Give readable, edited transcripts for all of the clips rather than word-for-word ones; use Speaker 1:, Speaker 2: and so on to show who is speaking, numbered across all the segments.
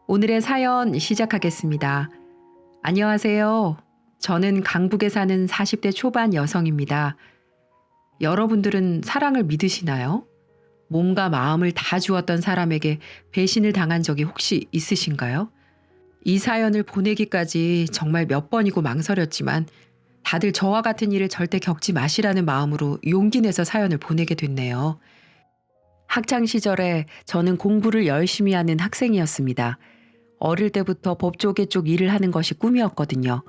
Speaker 1: 오늘의 사연 시작하겠습니다. 안녕하세요. 저는 강북에 사는 40대 초반 여성입니다. 여러분들은 사랑을 믿으시나요? 몸과 마음을 다 주었던 사람에게 배신을 당한 적이 혹시 있으신가요? 이 사연을 보내기까지 정말 몇 번이고 망설였지만 다들 저와 같은 일을 절대 겪지 마시라는 마음으로 용기 내서 사연을 보내게 됐네요. 학창 시절에 저는 공부를 열심히 하는 학생이었습니다. 어릴 때부터 법조계 쪽 일을 하는 것이 꿈이었거든요.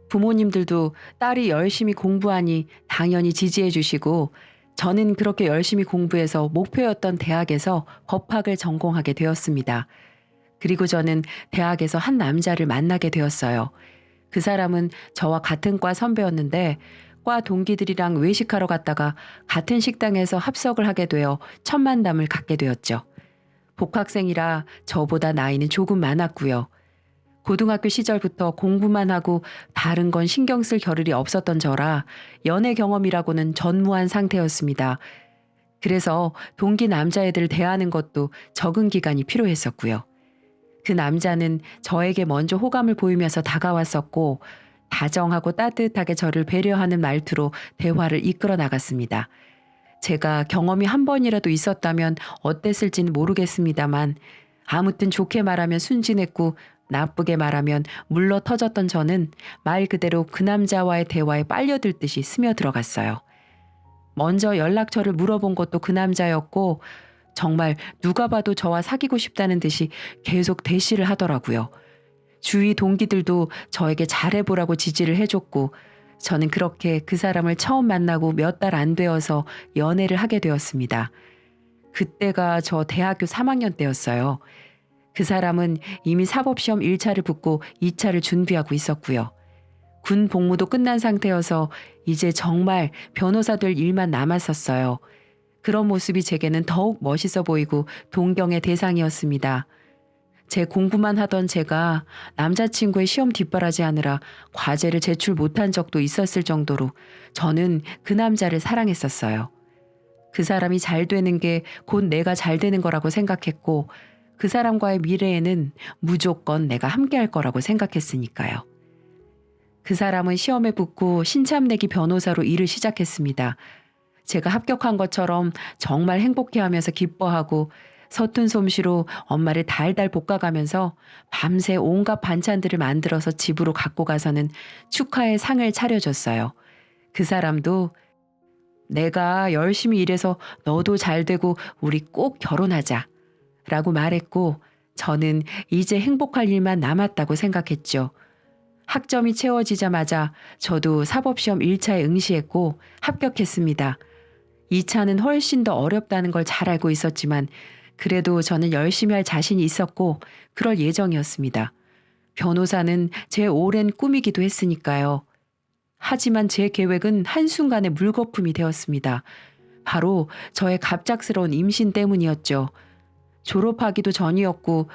Speaker 1: 부모님들도 딸이 열심히 공부하니 당연히 지지해 주시고 저는 그렇게 열심히 공부해서 목표였던 대학에서 법학을 전공하게 되었습니다. 그리고 저는 대학에서 한 남자를 만나게 되었어요. 그 사람은 저와 같은 과 선배였는데 과 동기들이랑 외식하러 갔다가 같은 식당에서 합석을 하게 되어 첫 만남을 갖게 되었죠. 복학생이라 저보다 나이는 조금 많았고요. 고등학교 시절부터 공부만 하고 다른 건 신경 쓸 겨를이 없었던 저라 연애 경험이라고는 전무한 상태였습니다. 그래서 동기 남자애들 대하는 것도 적응 기간이 필요했었고요. 그 남자는 저에게 먼저 호감을 보이면서 다가왔었고 다정하고 따뜻하게 저를 배려하는 말투로 대화를 이끌어 나갔습니다. 제가 경험이 한 번이라도 있었다면 어땠을지는 모르겠습니다만 아무튼 좋게 말하면 순진했고 나쁘게 말하면 물러 터졌던 저는 말 그대로 그 남자와의 대화에 빨려들듯이 스며들어갔어요. 먼저 연락처를 물어본 것도 그 남자였고 정말 누가 봐도 저와 사귀고 싶다는 듯이 계속 대시를 하더라고요. 주위 동기들도 저에게 잘해보라고 지지를 해줬고 저는 그렇게 그 사람을 처음 만나고 몇 달 안 되어서 연애를 하게 되었습니다. 그때가 저 대학교 3학년 때였어요. 그 사람은 이미 사법시험 1차를 붙고 2차를 준비하고 있었고요. 군 복무도 끝난 상태여서 이제 정말 변호사 될 일만 남았었어요. 그런 모습이 제게는 더욱 멋있어 보이고 동경의 대상이었습니다. 제 공부만 하던 제가 남자친구의 시험 뒷바라지 하느라 과제를 제출 못한 적도 있었을 정도로 저는 그 남자를 사랑했었어요. 그 사람이 잘 되는 게 곧 내가 잘 되는 거라고 생각했고 그 사람과의 미래에는 무조건 내가 함께할 거라고 생각했으니까요. 그 사람은 시험에 붙고 신참내기 변호사로 일을 시작했습니다. 제가 합격한 것처럼 정말 행복해하면서 기뻐하고 서툰 솜씨로 엄마를 달달 볶아가면서 밤새 온갖 반찬들을 만들어서 집으로 갖고 가서는 축하의 상을 차려줬어요. 그 사람도 내가 열심히 일해서 너도 잘 되고 우리 꼭 결혼하자 라고 말했고 저는 이제 행복할 일만 남았다고 생각했죠. 학점이 채워지자마자 저도 사법시험 1차에 응시했고 합격했습니다. 2차는 훨씬 더 어렵다는 걸 잘 알고 있었지만 그래도 저는 열심히 할 자신이 있었고 그럴 예정이었습니다. 변호사는 제 오랜 꿈이기도 했으니까요. 하지만 제 계획은 한순간에 물거품이 되었습니다. 바로 저의 갑작스러운 임신 때문이었죠. 졸업하기도 전이었고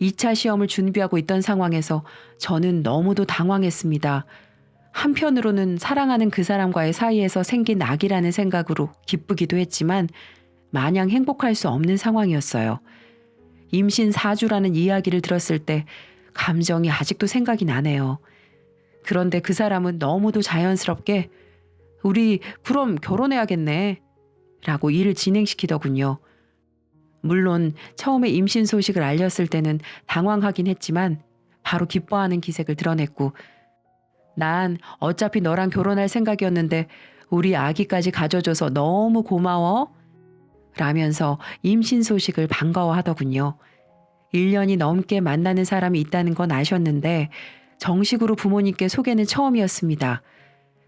Speaker 1: 2차 시험을 준비하고 있던 상황에서 저는 너무도 당황했습니다. 한편으로는 사랑하는 그 사람과의 사이에서 생긴 낙이라는 생각으로 기쁘기도 했지만 마냥 행복할 수 없는 상황이었어요. 임신 4주라는 이야기를 들었을 때 감정이 아직도 생각이 나네요. 그런데 그 사람은 너무도 자연스럽게 우리 그럼 결혼해야겠네 라고 일을 진행시키더군요. 물론 처음에 임신 소식을 알렸을 때는 당황하긴 했지만 바로 기뻐하는 기색을 드러냈고 난 어차피 너랑 결혼할 생각이었는데 우리 아기까지 가져줘서 너무 고마워 라면서 임신 소식을 반가워하더군요. 1년이 넘게 만나는 사람이 있다는 건 아셨는데 정식으로 부모님께 소개는 처음이었습니다.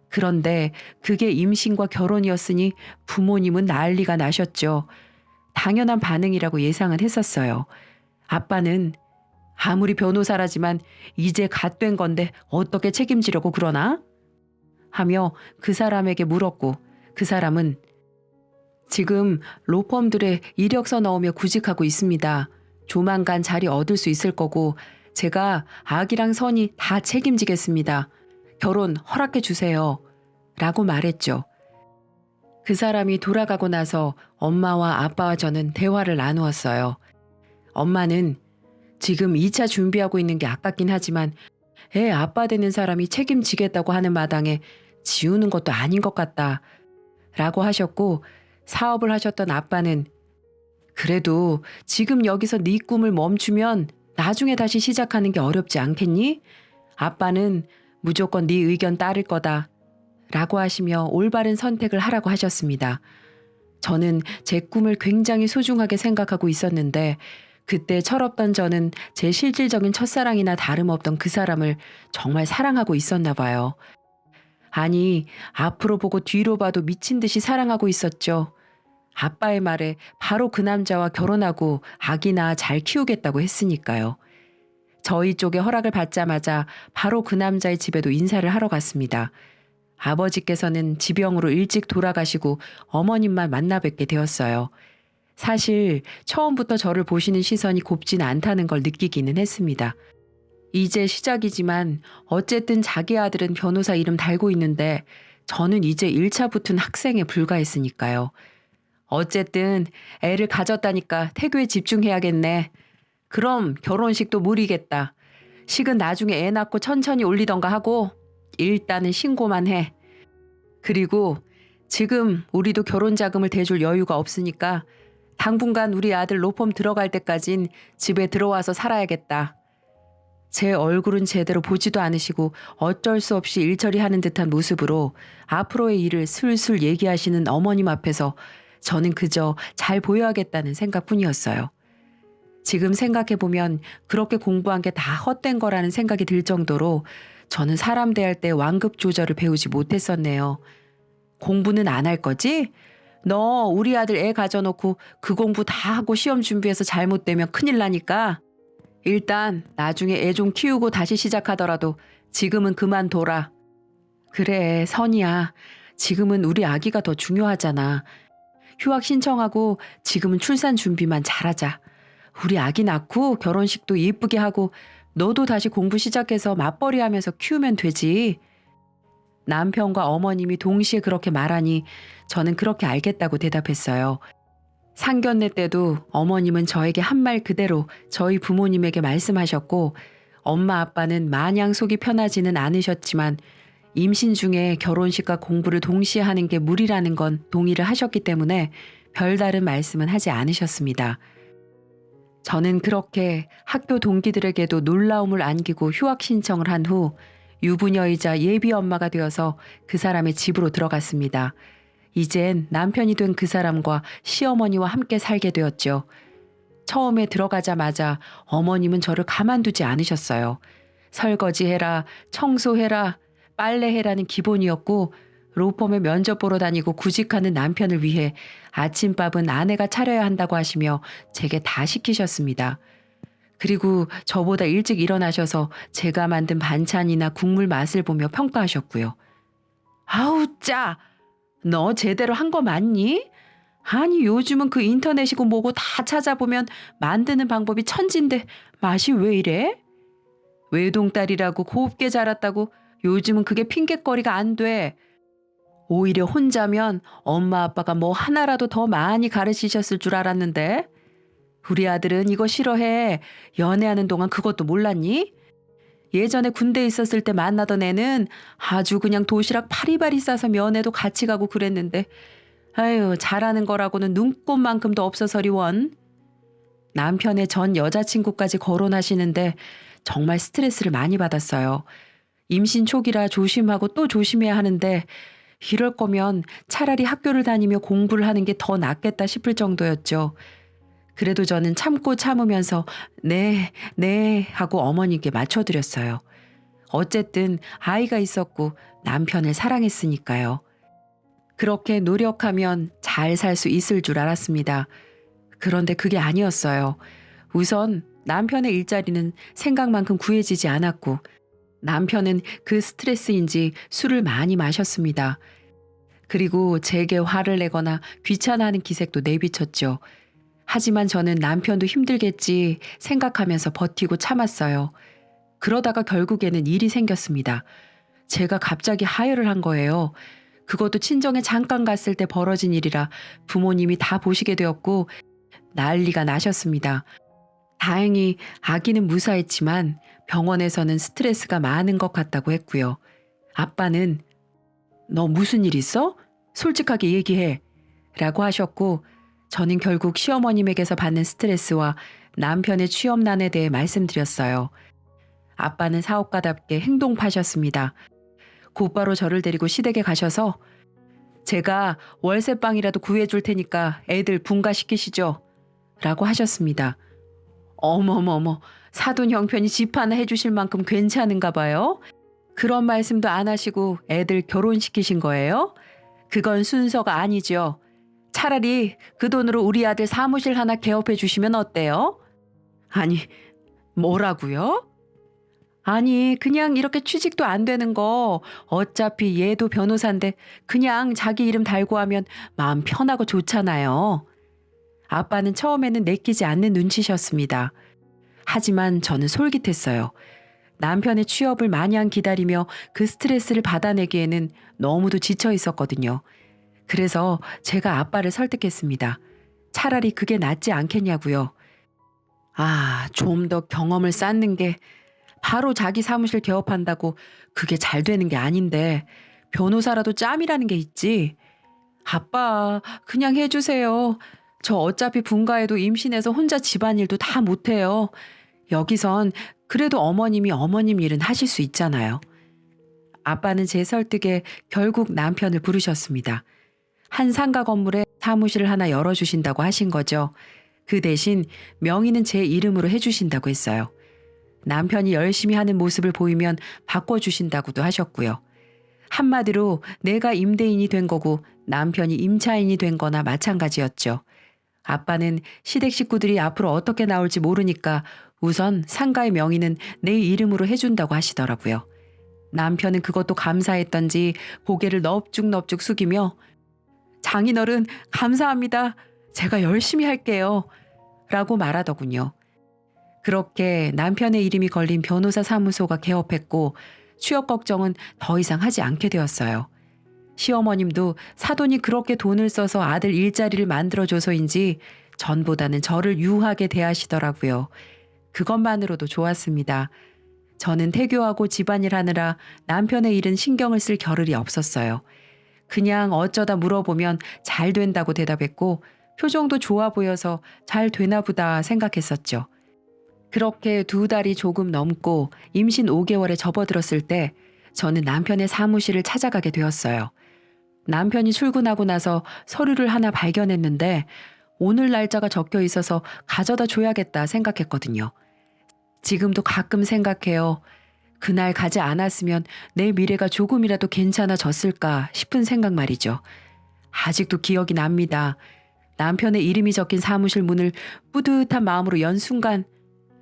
Speaker 1: 그런데 그게 임신과 결혼이었으니 부모님은 난리가 나셨죠. 당연한 반응이라고 예상은 했었어요. 아빠는 아무리 변호사라지만 이제 갓 된 건데 어떻게 책임지려고 그러나? 하며 그 사람에게 물었고 그 사람은 지금 로펌들의 이력서 넣으며 구직하고 있습니다. 조만간 자리 얻을 수 있을 거고 제가 아기랑 선이 다 책임지겠습니다. 결혼 허락해 주세요. 라고 말했죠. 그 사람이 돌아가고 나서 엄마와 아빠와 저는 대화를 나누었어요. 엄마는 지금 2차 준비하고 있는 게 아깝긴 하지만 애 아빠 되는 사람이 책임지겠다고 하는 마당에 지우는 것도 아닌 것 같다 라고 하셨고, 사업을 하셨던 아빠는 그래도 지금 여기서 네 꿈을 멈추면 나중에 다시 시작하는 게 어렵지 않겠니? 아빠는 무조건 네 의견 따를 거다 라고 하시며 올바른 선택을 하라고 하셨습니다. 저는 제 꿈을 굉장히 소중하게 생각하고 있었는데 그때 철없던 저는 제 실질적인 첫사랑이나 다름없던 그 사람을 정말 사랑하고 있었나 봐요. 아니, 앞으로 보고 뒤로 봐도 미친 듯이 사랑하고 있었죠. 아빠의 말에 바로 그 남자와 결혼하고 아기나 잘 키우겠다고 했으니까요. 저희 쪽에 허락을 받자마자 바로 그 남자의 집에도 인사를 하러 갔습니다. 아버지께서는 지병으로 일찍 돌아가시고 어머님만 만나 뵙게 되었어요. 사실 처음부터 저를 보시는 시선이 곱진 않다는 걸 느끼기는 했습니다. 이제 시작이지만 어쨌든 자기 아들은 변호사 이름 달고 있는데 저는 이제 1차 붙은 학생에 불과했으니까요. 어쨌든 애를 가졌다니까 태교에 집중해야겠네. 그럼 결혼식도 무리겠다. 식은 나중에 애 낳고 천천히 올리던가 하고 일단은 신고만 해. 그리고 지금 우리도 결혼 자금을 대줄 여유가 없으니까 당분간 우리 아들 로펌 들어갈 때까진 집에 들어와서 살아야겠다. 제 얼굴은 제대로 보지도 않으시고 어쩔 수 없이 일처리하는 듯한 모습으로 앞으로의 일을 술술 얘기하시는 어머님 앞에서 저는 그저 잘 보여야겠다는 생각뿐이었어요. 지금 생각해보면 그렇게 공부한 게 다 헛된 거라는 생각이 들 정도로 저는 사람 대할 때 완급 조절을 배우지 못했었네요. 공부는 안 할 거지? 너 우리 아들 애 가져놓고 그 공부 다 하고 시험 준비해서 잘못되면 큰일 나니까 일단 나중에 애 좀 키우고 다시 시작하더라도 지금은 그만둬라. 그래, 선이야. 지금은 우리 아기가 더 중요하잖아. 휴학 신청하고 지금은 출산 준비만 잘하자. 우리 아기 낳고 결혼식도 예쁘게 하고 너도 다시 공부 시작해서 맞벌이 하면서 키우면 되지. 남편과 어머님이 동시에 그렇게 말하니 저는 그렇게 알겠다고 대답했어요. 상견례 때도 어머님은 저에게 한 말 그대로 저희 부모님에게 말씀하셨고 엄마 아빠는 마냥 속이 편하지는 않으셨지만 임신 중에 결혼식과 공부를 동시에 하는 게 무리라는 건 동의를 하셨기 때문에 별다른 말씀은 하지 않으셨습니다. 저는 그렇게 학교 동기들에게도 놀라움을 안기고 휴학 신청을 한 후 유부녀이자 예비 엄마가 되어서 그 사람의 집으로 들어갔습니다. 이젠 남편이 된 그 사람과 시어머니와 함께 살게 되었죠. 처음에 들어가자마자 어머님은 저를 가만두지 않으셨어요. 설거지해라, 청소해라, 빨래해라는 기본이었고 로펌에 면접 보러 다니고 구직하는 남편을 위해 아침밥은 아내가 차려야 한다고 하시며 제게 다 시키셨습니다. 그리고 저보다 일찍 일어나셔서 제가 만든 반찬이나 국물 맛을 보며 평가하셨고요. 아우 짜! 너 제대로 한 거 맞니? 아니 요즘은 그 인터넷이고 뭐고 다 찾아보면 만드는 방법이 천진데 맛이 왜 이래? 외동딸이라고 곱게 자랐다고 요즘은 그게 핑곗거리가 안 돼. 오히려 혼자면 엄마 아빠가 뭐 하나라도 더 많이 가르치셨을 줄 알았는데. 우리 아들은 이거 싫어해. 연애하는 동안 그것도 몰랐니? 예전에 군대에 있었을 때 만나던 애는 아주 그냥 도시락 파리바리 싸서 면회도 같이 가고 그랬는데 아유 잘하는 거라고는 눈꼽만큼도 없어서리 원. 남편의 전 여자친구까지 거론하시는데 정말 스트레스를 많이 받았어요. 임신 초기라 조심하고 또 조심해야 하는데 이럴 거면 차라리 학교를 다니며 공부를 하는 게 더 낫겠다 싶을 정도였죠. 그래도 저는 참고 참으면서 네, 네 하고 어머니께 맞춰드렸어요. 어쨌든 아이가 있었고 남편을 사랑했으니까요. 그렇게 노력하면 잘 살 수 있을 줄 알았습니다. 그런데 그게 아니었어요. 우선 남편의 일자리는 생각만큼 구해지지 않았고 남편은 그 스트레스인지 술을 많이 마셨습니다. 그리고 제게 화를 내거나 귀찮아하는 기색도 내비쳤죠. 하지만 저는 남편도 힘들겠지 생각하면서 버티고 참았어요. 그러다가 결국에는 일이 생겼습니다. 제가 갑자기 하혈을 한 거예요. 그것도 친정에 잠깐 갔을 때 벌어진 일이라 부모님이 다 보시게 되었고 난리가 나셨습니다. 다행히 아기는 무사했지만 병원에서는 스트레스가 많은 것 같다고 했고요. 아빠는 너 무슨 일 있어? 솔직하게 얘기해. 라고 하셨고 저는 결국 시어머님에게서 받는 스트레스와 남편의 취업난에 대해 말씀드렸어요. 아빠는 사업가답게 행동파셨습니다. 곧바로 저를 데리고 시댁에 가셔서 제가 월세방이라도 구해줄 테니까 애들 분가시키시죠. 라고 하셨습니다. 어머머머, 사돈 형편이 집 하나 해주실 만큼 괜찮은가 봐요? 그런 말씀도 안 하시고 애들 결혼시키신 거예요? 그건 순서가 아니죠. 차라리 그 돈으로 우리 아들 사무실 하나 개업해 주시면 어때요? 아니, 뭐라고요? 아니, 그냥 이렇게 취직도 안 되는 거 어차피 얘도 변호사인데 그냥 자기 이름 달고 하면 마음 편하고 좋잖아요. 아빠는 처음에는 내키지 않는 눈치셨습니다. 하지만 저는 솔깃했어요. 남편의 취업을 마냥 기다리며 그 스트레스를 받아내기에는 너무도 지쳐 있었거든요. 그래서 제가 아빠를 설득했습니다. 차라리 그게 낫지 않겠냐고요. 좀 더 경험을 쌓는 게 바로 자기 사무실 개업한다고 그게 잘 되는 게 아닌데 변호사라도 짬이라는 게 있지. 아빠, 그냥 해주세요. 저 어차피 분가해도 임신해서 혼자 집안일도 다 못해요. 여기선 그래도 어머님이 어머님 일은 하실 수 있잖아요. 아빠는 제 설득에 결국 남편을 부르셨습니다. 한 상가 건물에 사무실을 하나 열어주신다고 하신 거죠. 그 대신 명의는 제 이름으로 해주신다고 했어요. 남편이 열심히 하는 모습을 보이면 바꿔주신다고도 하셨고요. 한마디로 내가 임대인이 된 거고 남편이 임차인이 된 거나 마찬가지였죠. 아빠는 시댁 식구들이 앞으로 어떻게 나올지 모르니까 우선 상가의 명의는 내 이름으로 해준다고 하시더라고요. 남편은 그것도 감사했던지 고개를 넙죽넙죽 숙이며 장인어른 감사합니다. 제가 열심히 할게요. 라고 말하더군요. 그렇게 남편의 이름이 걸린 변호사 사무소가 개업했고 취업 걱정은 더 이상 하지 않게 되었어요. 시어머님도 사돈이 그렇게 돈을 써서 아들 일자리를 만들어줘서인지 전보다는 저를 유하게 대하시더라고요. 그것만으로도 좋았습니다. 저는 태교하고 집안일 하느라 남편의 일은 신경을 쓸 겨를이 없었어요. 그냥 어쩌다 물어보면 잘 된다고 대답했고 표정도 좋아 보여서 잘 되나 보다 생각했었죠. 그렇게 2달이 조금 넘고 임신 5개월에 접어들었을 때 저는 남편의 사무실을 찾아가게 되었어요. 남편이 출근하고 나서 서류를 하나 발견했는데 오늘 날짜가 적혀 있어서 가져다 줘야겠다 생각했거든요. 지금도 가끔 생각해요. 그날 가지 않았으면 내 미래가 조금이라도 괜찮아졌을까 싶은 생각 말이죠. 아직도 기억이 납니다. 남편의 이름이 적힌 사무실 문을 뿌듯한 마음으로 연 순간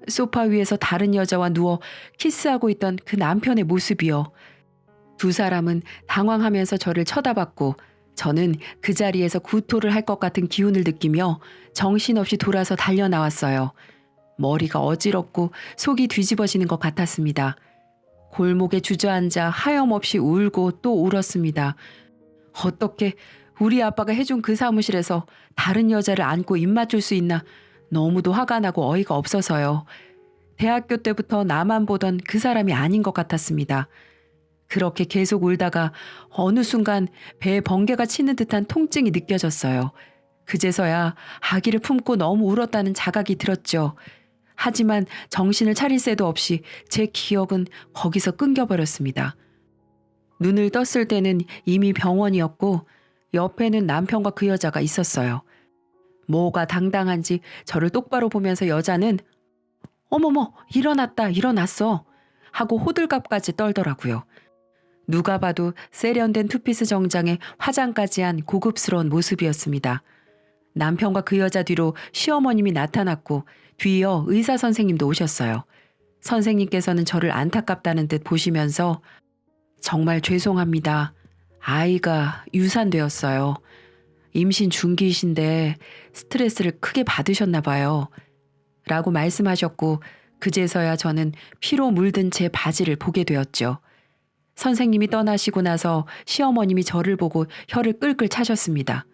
Speaker 1: 소파 위에서 다른 여자와 누워 키스하고 있던 그 남편의 모습이요. 두 사람은 당황하면서 저를 쳐다봤고 저는 그 자리에서 구토를 할 것 같은 기운을 느끼며 정신없이 돌아서 달려나왔어요. 머리가 어지럽고 속이 뒤집어지는 것 같았습니다. 골목에 주저앉아 하염없이 울고 또 울었습니다. 어떻게 우리 아빠가 해준 그 사무실에서 다른 여자를 안고 입 맞출 수 있나 너무도 화가 나고 어이가 없어서요. 대학교 때부터 나만 보던 그 사람이 아닌 것 같았습니다. 그렇게 계속 울다가 어느 순간 배에 번개가 치는 듯한 통증이 느껴졌어요. 그제서야 아기를 품고 너무 울었다는 자각이 들었죠. 하지만 정신을 차릴 새도 없이 제 기억은 거기서 끊겨버렸습니다. 눈을 떴을 때는 이미 병원이었고 옆에는 남편과 그 여자가 있었어요. 뭐가 당당한지 저를 똑바로 보면서 여자는 어머머, 일어났어 하고 호들갑까지 떨더라고요. 누가 봐도 세련된 투피스 정장에 화장까지 한 고급스러운 모습이었습니다. 남편과 그 여자 뒤로 시어머님이 나타났고 뒤이어 의사 선생님도 오셨어요. 선생님께서는 저를 안타깝다는 듯 보시면서 정말 죄송합니다. 아이가 유산되었어요. 임신 중기이신데 스트레스를 크게 받으셨나 봐요. 라고 말씀하셨고 그제서야 저는 피로 물든 제 바지를 보게 되었죠. 선생님이 떠나시고 나서 시어머님이 저를 보고 혀를 끌끌 차셨습니다.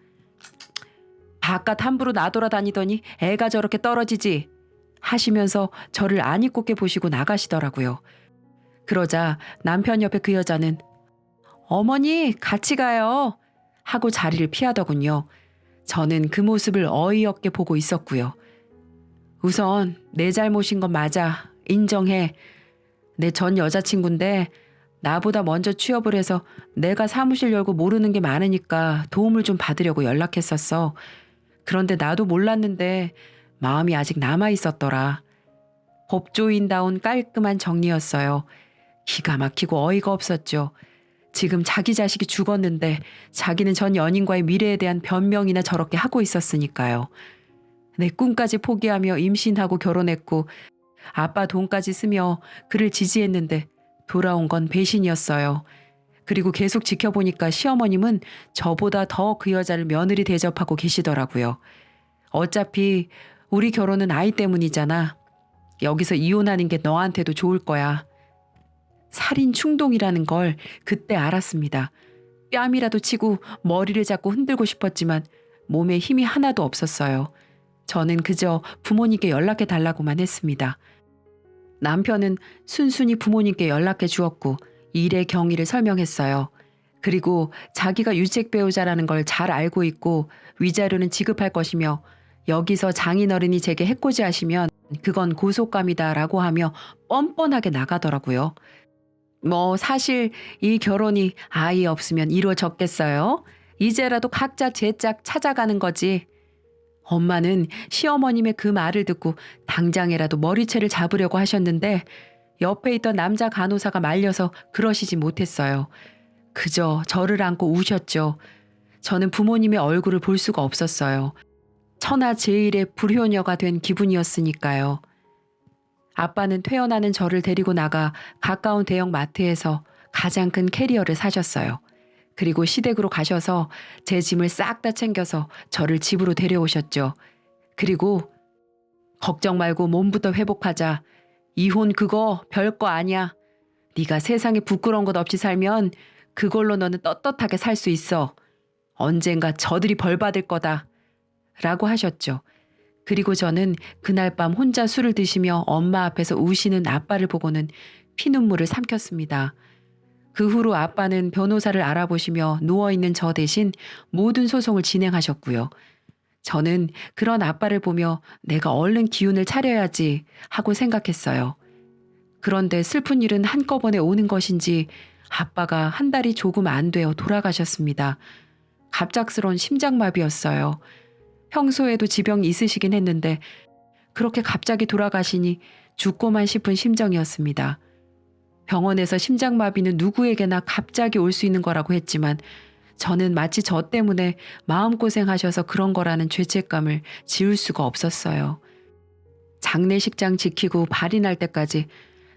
Speaker 1: 바깥 함부로 나돌아다니더니 애가 저렇게 떨어지지 하시면서 저를 안 이쁘게 보시고 나가시더라고요. 그러자 남편 옆에 그 여자는 어머니 같이 가요 하고 자리를 피하더군요. 저는 그 모습을 어이없게 보고 있었고요. 우선 내 잘못인 건 맞아. 인정해. 내 전 여자친구인데 나보다 먼저 취업을 해서 내가 사무실 열고 모르는 게 많으니까 도움을 좀 받으려고 연락했었어. 그런데 나도 몰랐는데 마음이 아직 남아 있었더라. 법조인다운 깔끔한 정리였어요. 기가 막히고 어이가 없었죠. 지금 자기 자식이 죽었는데 자기는 전 연인과의 미래에 대한 변명이나 저렇게 하고 있었으니까요. 내 꿈까지 포기하며 임신하고 결혼했고 아빠 돈까지 쓰며 그를 지지했는데 돌아온 건 배신이었어요. 그리고 계속 지켜보니까 시어머님은 저보다 더 그 여자를 며느리 대접하고 계시더라고요. 어차피 우리 결혼은 아이 때문이잖아. 여기서 이혼하는 게 너한테도 좋을 거야. 살인 충동이라는 걸 그때 알았습니다. 뺨이라도 치고 머리를 잡고 흔들고 싶었지만 몸에 힘이 하나도 없었어요. 저는 그저 부모님께 연락해 달라고만 했습니다. 남편은 순순히 부모님께 연락해 주었고 일의 경위를 설명했어요. 그리고 자기가 유책 배우자라는 걸 잘 알고 있고 위자료는 지급할 것이며 여기서 장인어른이 제게 해코지하시면 그건 고속감이다라고 하며 뻔뻔하게 나가더라고요. 뭐 사실 이 결혼이 아이 없으면 이루어졌겠어요? 이제라도 각자 제 짝 찾아가는 거지. 엄마는 시어머님의 그 말을 듣고 당장이라도 머리채를 잡으려고 하셨는데 옆에 있던 남자 간호사가 말려서 그러시지 못했어요. 그저 저를 안고 우셨죠. 저는 부모님의 얼굴을 볼 수가 없었어요. 천하제일의 불효녀가 된 기분이었으니까요. 아빠는 퇴원하는 저를 데리고 나가 가까운 대형 마트에서 가장 큰 캐리어를 사셨어요. 그리고 시댁으로 가셔서 제 짐을 싹 다 챙겨서 저를 집으로 데려오셨죠. 그리고 걱정 말고 몸부터 회복하자. 이혼 그거 별거 아니야. 네가 세상에 부끄러운 것 없이 살면 그걸로 너는 떳떳하게 살 수 있어. 언젠가 저들이 벌 받을 거다. 라고 하셨죠. 그리고 저는 그날 밤 혼자 술을 드시며 엄마 앞에서 우시는 아빠를 보고는 피눈물을 삼켰습니다. 그 후로 아빠는 변호사를 알아보시며 누워있는 저 대신 모든 소송을 진행하셨고요. 저는 그런 아빠를 보며 내가 얼른 기운을 차려야지 하고 생각했어요. 그런데 슬픈 일은 한꺼번에 오는 것인지 아빠가 한 달이 조금 안 되어 돌아가셨습니다. 갑작스러운 심장마비였어요. 평소에도 지병이 있으시긴 했는데 그렇게 갑자기 돌아가시니 죽고만 싶은 심정이었습니다. 병원에서 심장마비는 누구에게나 갑자기 올 수 있는 거라고 했지만 저는 마치 저 때문에 마음고생하셔서 그런 거라는 죄책감을 지울 수가 없었어요. 장례식장 지키고 발이 날 때까지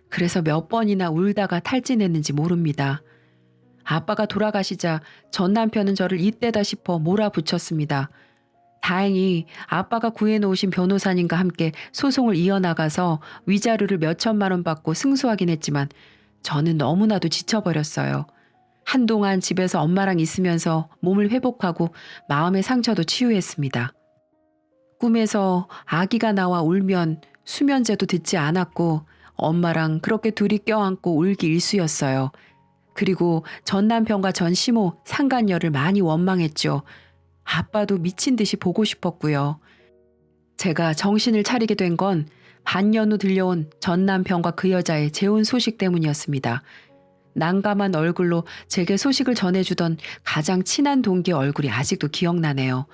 Speaker 1: 그래서 몇 번이나 울다가 탈진했는지 모릅니다. 아빠가 돌아가시자 전 남편은 저를 이때다 싶어 몰아붙였습니다. 다행히 아빠가 구해놓으신 변호사님과 함께 소송을 이어나가서 위자료를 몇 천만 원 받고 승소하긴 했지만 저는 너무나도 지쳐버렸어요. 한동안 집에서 엄마랑 있으면서 몸을 회복하고 마음의 상처도 치유했습니다. 꿈에서 아기가 나와 울면 수면제도 듣지 않았고 엄마랑 그렇게 둘이 껴안고 울기 일쑤였어요. 그리고 전 남편과 전 시모, 상간녀를 많이 원망했죠. 아빠도 미친 듯이 보고 싶었고요. 제가 정신을 차리게 된 건 반년 후 들려온 전 남편과 그 여자의 재혼 소식 때문이었습니다. 난감한 얼굴로 제게 소식을 전해주던 가장 친한 동기의 얼굴이 아직도 기억나네요.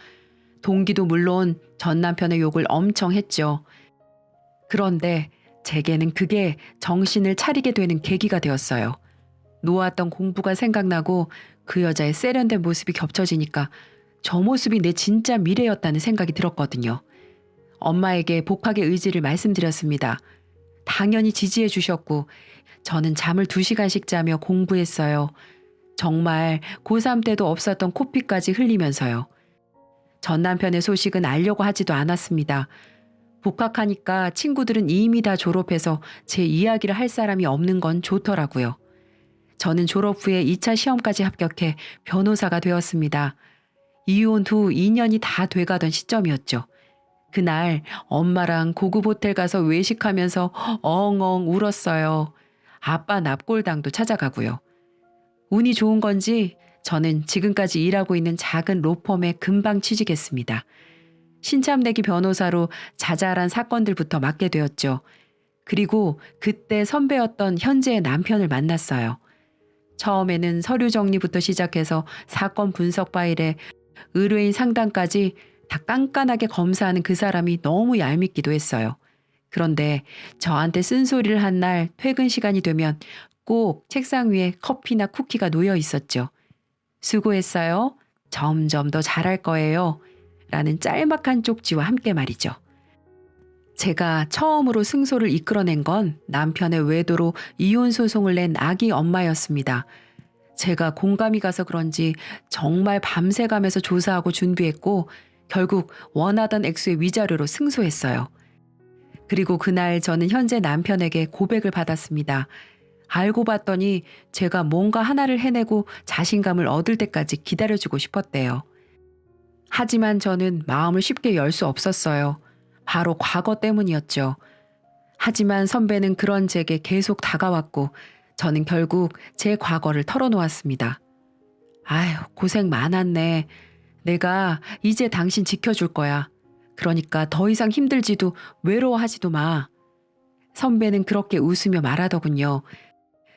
Speaker 1: 동기도 물론 전 남편의 욕을 엄청 했죠. 그런데 제게는 그게 정신을 차리게 되는 계기가 되었어요. 놓았던 공부가 생각나고 그 여자의 세련된 모습이 겹쳐지니까 저 모습이 내 진짜 미래였다는 생각이 들었거든요. 엄마에게 복학의 의지를 말씀드렸습니다. 당연히 지지해 주셨고 저는 잠을 2시간씩 자며 공부했어요. 정말 고3 때도 없었던 코피까지 흘리면서요. 전 남편의 소식은 알려고 하지도 않았습니다. 복학하니까 친구들은 이미 다 졸업해서 제 이야기를 할 사람이 없는 건 좋더라고요. 저는 졸업 후에 2차 시험까지 합격해 변호사가 되었습니다. 이혼 후 2년이 다 돼가던 시점이었죠. 그날 엄마랑 고급 호텔 가서 외식하면서 엉엉 울었어요. 아빠 납골당도 찾아가고요. 운이 좋은 건지 저는 지금까지 일하고 있는 작은 로펌에 금방 취직했습니다. 신참내기 변호사로 자잘한 사건들부터 맡게 되었죠. 그리고 그때 선배였던 현재의 남편을 만났어요. 처음에는 서류 정리부터 시작해서 사건 분석 파일에 의뢰인 상담까지 다 깐깐하게 검사하는 그 사람이 너무 얄밉기도 했어요. 그런데 저한테 쓴소리를 한 날 퇴근 시간이 되면 꼭 책상 위에 커피나 쿠키가 놓여 있었죠. 수고했어요. 점점 더 잘할 거예요. 라는 짤막한 쪽지와 함께 말이죠. 제가 처음으로 승소를 이끌어낸 건 남편의 외도로 이혼 소송을 낸 아기 엄마였습니다. 제가 공감이 가서 그런지 정말 밤새 가면서 조사하고 준비했고 결국 원하던 액수의 위자료로 승소했어요. 그리고 그날 저는 현재 남편에게 고백을 받았습니다. 알고 봤더니 제가 뭔가 하나를 해내고 자신감을 얻을 때까지 기다려주고 싶었대요. 하지만 저는 마음을 쉽게 열 수 없었어요. 바로 과거 때문이었죠. 하지만 선배는 그런 제게 계속 다가왔고 저는 결국 제 과거를 털어놓았습니다. 아휴, 고생 많았네. 내가 이제 당신 지켜줄 거야. 그러니까 더 이상 힘들지도 외로워하지도 마. 선배는 그렇게 웃으며 말하더군요.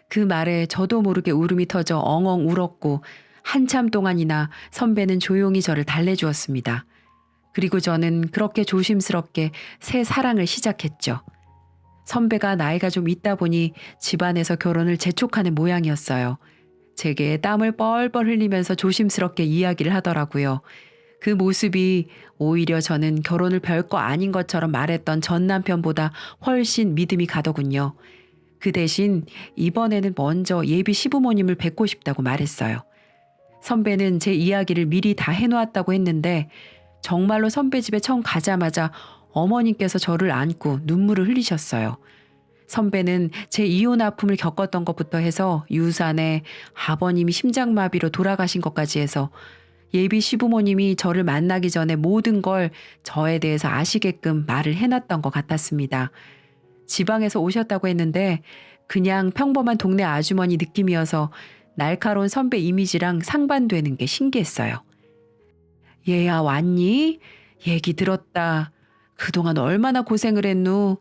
Speaker 1: 그 말에 저도 모르게 울음이 터져 엉엉 울었고 한참 동안이나 선배는 조용히 저를 달래주었습니다. 그리고 저는 그렇게 조심스럽게 새 사랑을 시작했죠. 선배가 나이가 좀 있다 보니 집안에서 결혼을 재촉하는 모양이었어요. 제게 땀을 뻘뻘 흘리면서 조심스럽게 이야기를 하더라고요. 그 모습이 오히려 저는 결혼을 별거 아닌 것처럼 말했던 전 남편보다 훨씬 믿음이 가더군요. 그 대신 이번에는 먼저 예비 시부모님을 뵙고 싶다고 말했어요. 선배는 제 이야기를 미리 다 해놓았다고 했는데 정말로 선배 집에 처음 가자마자 어머님께서 저를 안고 눈물을 흘리셨어요. 선배는 제 이혼 아픔을 겪었던 것부터 해서 유산에 아버님이 심장마비로 돌아가신 것까지 해서 예비 시부모님이 저를 만나기 전에 모든 걸 저에 대해서 아시게끔 말을 해놨던 것 같았습니다. 지방에서 오셨다고 했는데 그냥 평범한 동네 아주머니 느낌이어서 날카로운 선배 이미지랑 상반되는 게 신기했어요. 얘야 왔니? 얘기 들었다. 그동안 얼마나 고생을 했누.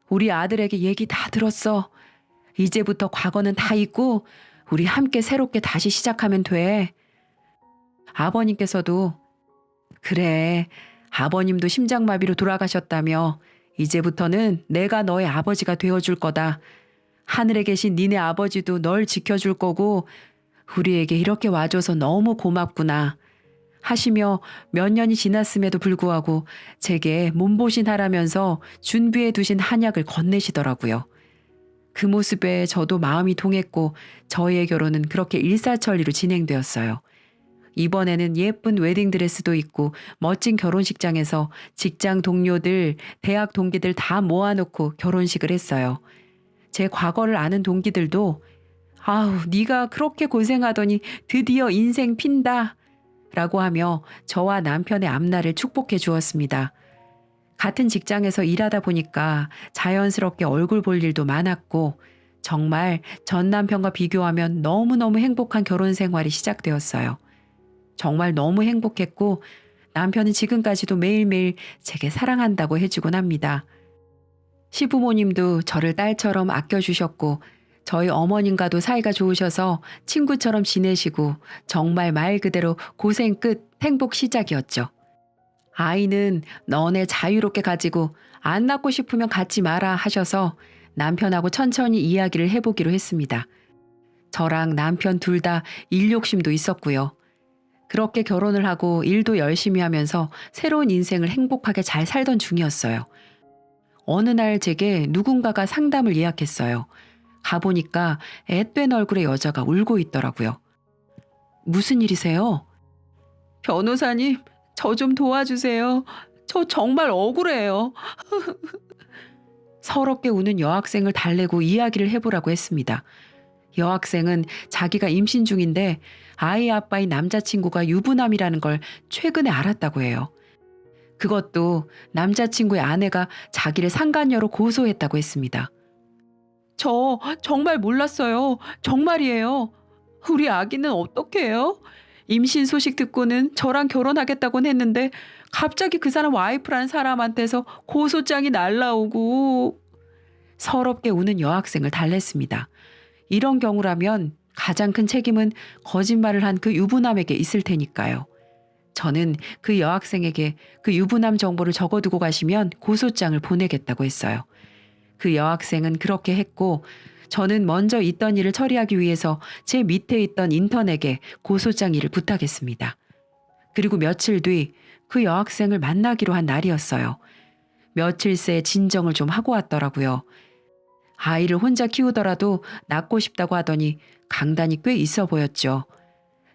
Speaker 1: 우리 아들에게 얘기 다 들었어. 이제부터 과거는 다 잊고 우리 함께 새롭게 다시 시작하면 돼. 아버님께서도 그래, 아버님도 심장마비로 돌아가셨다며 이제부터는 내가 너의 아버지가 되어줄 거다. 하늘에 계신 니네 아버지도 널 지켜줄 거고 우리에게 이렇게 와줘서 너무 고맙구나 하시며 몇 년이 지났음에도 불구하고 제게 몸보신하라면서 준비해 두신 한약을 건네시더라고요. 그 모습에 저도 마음이 동했고 저희의 결혼은 그렇게 일사천리로 진행되었어요. 이번에는 예쁜 웨딩드레스도 입고 멋진 결혼식장에서 직장 동료들, 대학 동기들 다 모아놓고 결혼식을 했어요. 제 과거를 아는 동기들도 아우 네가 그렇게 고생하더니 드디어 인생 핀다 라고 하며 저와 남편의 앞날을 축복해 주었습니다. 같은 직장에서 일하다 보니까 자연스럽게 얼굴 볼 일도 많았고 정말 전 남편과 비교하면 너무너무 행복한 결혼 생활이 시작되었어요. 정말 너무 행복했고 남편은 지금까지도 매일매일 제게 사랑한다고 해주곤 합니다. 시부모님도 저를 딸처럼 아껴주셨고 저희 어머님과도 사이가 좋으셔서 친구처럼 지내시고 정말 말 그대로 고생 끝 행복 시작이었죠. 아이는 너네 자유롭게 가지고 안 낳고 싶으면 갖지 마라 하셔서 남편하고 천천히 이야기를 해보기로 했습니다. 저랑 남편 둘 다 일 욕심도 있었고요. 그렇게 결혼을 하고 일도 열심히 하면서 새로운 인생을 행복하게 잘 살던 중이었어요. 어느 날 제게 누군가가 상담을 예약했어요. 가보니까 앳된 얼굴의 여자가 울고 있더라고요. 무슨 일이세요? 변호사님, 저 좀 도와주세요. 저 정말 억울해요. 서럽게 우는 여학생을 달래고 이야기를 해보라고 했습니다. 여학생은 자기가 임신 중인데 아이 아빠인 남자친구가 유부남이라는 걸 최근에 알았다고 해요. 그것도 남자친구의 아내가 자기를 상간녀로 고소했다고 했습니다. 저 정말 몰랐어요. 정말이에요. 우리 아기는 어떻게 해요? 임신 소식 듣고는 저랑 결혼하겠다곤 했는데 갑자기 그 사람 와이프라는 사람한테서 고소장이 날라오고. 서럽게 우는 여학생을 달랬습니다. 이런 경우라면 가장 큰 책임은 거짓말을 한 그 유부남에게 있을 테니까요. 저는 그 여학생에게 그 유부남 정보를 적어두고 가시면 고소장을 보내겠다고 했어요. 그 여학생은 그렇게 했고, 저는 먼저 있던 일을 처리하기 위해서 제 밑에 있던 인턴에게 고소장 일을 부탁했습니다. 그리고 며칠 뒤 그 여학생을 만나기로 한 날이었어요. 며칠 새 진정을 좀 하고 왔더라고요. 아이를 혼자 키우더라도 낳고 싶다고 하더니 강단이 꽤 있어 보였죠.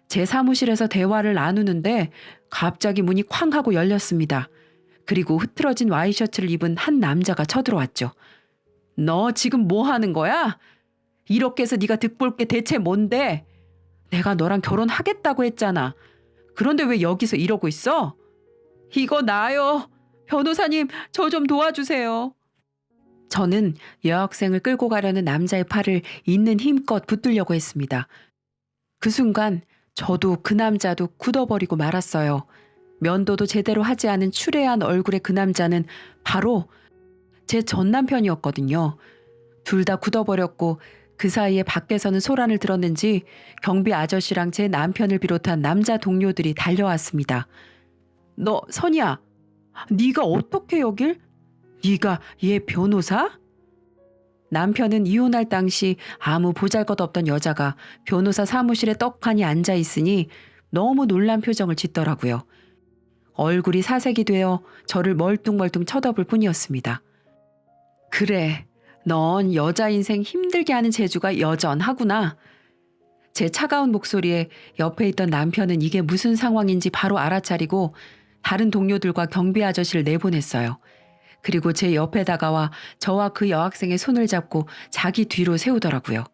Speaker 1: 제 사무실에서 대화를 나누는데 갑자기 문이 쾅 하고 열렸습니다. 그리고 흐트러진 와이셔츠를 입은 한 남자가 쳐들어왔죠. 너 지금 뭐 하는 거야? 이렇게 해서 네가 득볼 게 대체 뭔데? 내가 너랑 결혼하겠다고 했잖아. 그런데 왜 여기서 이러고 있어? 이거 나요. 변호사님, 저 좀 도와주세요. 저는 여학생을 끌고 가려는 남자의 팔을 있는 힘껏 붙들려고 했습니다. 그 순간 저도 그 남자도 굳어버리고 말았어요. 면도도 제대로 하지 않은 추레한 얼굴의 그 남자는 바로 제 전 남편이었거든요. 둘 다 굳어버렸고 그 사이에 밖에서는 소란을 들었는지 경비 아저씨랑 제 남편을 비롯한 남자 동료들이 달려왔습니다. 너 선이야, 네가 어떻게 여길? 네가 얘 변호사? 남편은 이혼할 당시 아무 보잘것없던 여자가 변호사 사무실에 떡하니 앉아 있으니 너무 놀란 표정을 짓더라고요. 얼굴이 사색이 되어 저를 멀뚱멀뚱 쳐다볼 뿐이었습니다. 그래, 넌 여자 인생 힘들게 하는 재주가 여전하구나. 제 차가운 목소리에 옆에 있던 남편은 이게 무슨 상황인지 바로 알아차리고 다른 동료들과 경비 아저씨를 내보냈어요. 그리고 제 옆에 다가와 저와 그 여학생의 손을 잡고 자기 뒤로 세우더라고요.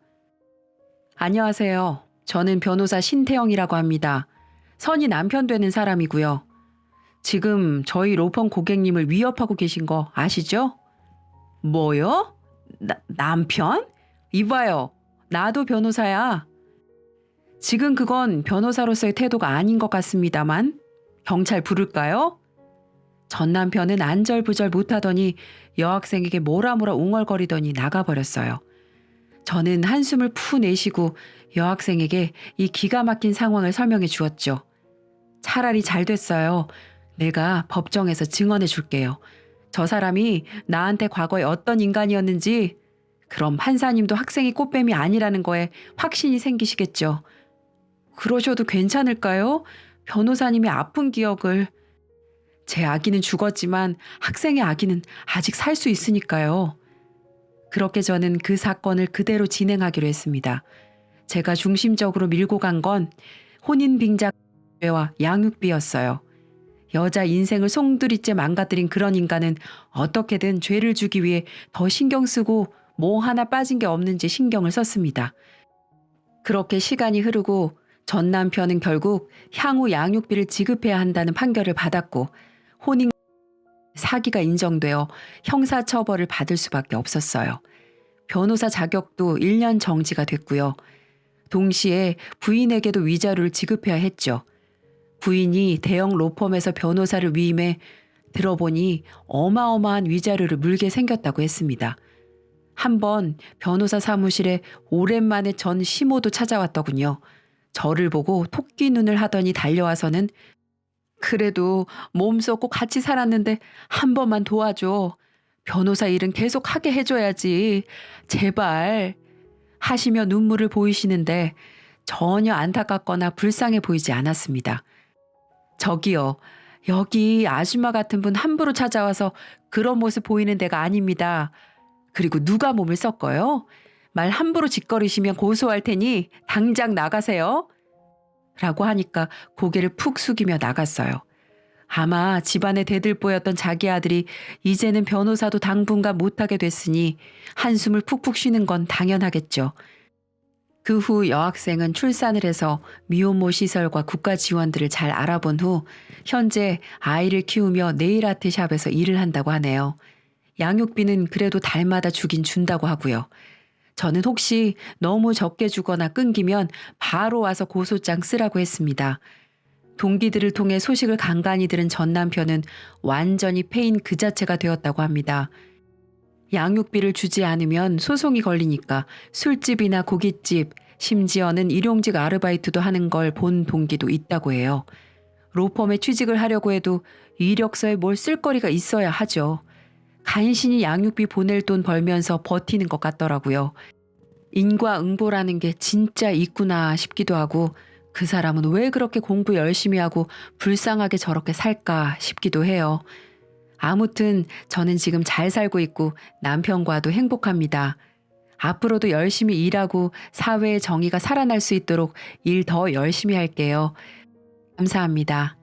Speaker 1: 안녕하세요. 저는 변호사 신태영이라고 합니다. 선이 남편 되는 사람이고요. 지금 저희 로펌 고객님을 위협하고 계신 거 아시죠? 뭐요? 남편? 이봐요. 나도 변호사야. 지금 그건 변호사로서의 태도가 아닌 것 같습니다만. 경찰 부를까요? 전 남편은 안절부절 못하더니 여학생에게 뭐라 웅얼거리더니 나가버렸어요. 저는 한숨을 푸 내쉬고 여학생에게 이 기가 막힌 상황을 설명해 주었죠. 차라리 잘 됐어요. 내가 법정에서 증언해 줄게요. 저 사람이 나한테 과거에 어떤 인간이었는지, 그럼 판사님도 학생이 꽃뱀이 아니라는 거에 확신이 생기시겠죠. 그러셔도 괜찮을까요? 변호사님의 아픈 기억을. 제 아기는 죽었지만 학생의 아기는 아직 살 수 있으니까요. 그렇게 저는 그 사건을 그대로 진행하기로 했습니다. 제가 중심적으로 밀고 간 건 혼인빙자죄와 양육비였어요. 여자 인생을 송두리째 망가뜨린 그런 인간은 어떻게든 죄를 주기 위해 더 신경 쓰고 뭐 하나 빠진 게 없는지 신경을 썼습니다. 그렇게 시간이 흐르고 전 남편은 결국 향후 양육비를 지급해야 한다는 판결을 받았고 혼인 사기가 인정되어 형사처벌을 받을 수밖에 없었어요. 변호사 자격도 1년 정지가 됐고요. 동시에 부인에게도 위자료를 지급해야 했죠. 부인이 대형 로펌에서 변호사를 위임해 들어보니 어마어마한 위자료를 물게 생겼다고 했습니다. 한번 변호사 사무실에 오랜만에 전 시모도 찾아왔더군요. 저를 보고 토끼 눈을 하더니 달려와서는 그래도 몸 썩고 같이 살았는데 한 번만 도와줘. 변호사 일은 계속 하게 해줘야지. 제발. 하시며 눈물을 보이시는데 전혀 안타깝거나 불쌍해 보이지 않았습니다. 저기요. 여기 아줌마 같은 분 함부로 찾아와서 그런 모습 보이는 데가 아닙니다. 그리고 누가 몸을 섞어요? 말 함부로 짓거리시면 고소할 테니 당장 나가세요. 라고 하니까 고개를 푹 숙이며 나갔어요. 아마 집안의 대들보였던 자기 아들이 이제는 변호사도 당분간 못하게 됐으니 한숨을 푹푹 쉬는 건 당연하겠죠. 그 후 여학생은 출산을 해서 미혼모 시설과 국가 지원들을 잘 알아본 후 현재 아이를 키우며 네일 아트 샵에서 일을 한다고 하네요. 양육비는 그래도 달마다 주긴 준다고 하고요. 저는 혹시 너무 적게 주거나 끊기면 바로 와서 고소장 쓰라고 했습니다. 동기들을 통해 소식을 간간히 들은 전 남편은 완전히 패인 그 자체가 되었다고 합니다. 양육비를 주지 않으면 소송이 걸리니까 술집이나 고깃집, 심지어는 일용직 아르바이트도 하는 걸 본 동기도 있다고 해요. 로펌에 취직을 하려고 해도 이력서에 뭘 쓸 거리가 있어야 하죠. 간신히 양육비 보낼 돈 벌면서 버티는 것 같더라고요. 인과응보라는 게 진짜 있구나 싶기도 하고 그 사람은 왜 그렇게 공부 열심히 하고 불쌍하게 저렇게 살까 싶기도 해요. 아무튼 저는 지금 잘 살고 있고 남편과도 행복합니다. 앞으로도 열심히 일하고 사회의 정의가 살아날 수 있도록 일 더 열심히 할게요. 감사합니다.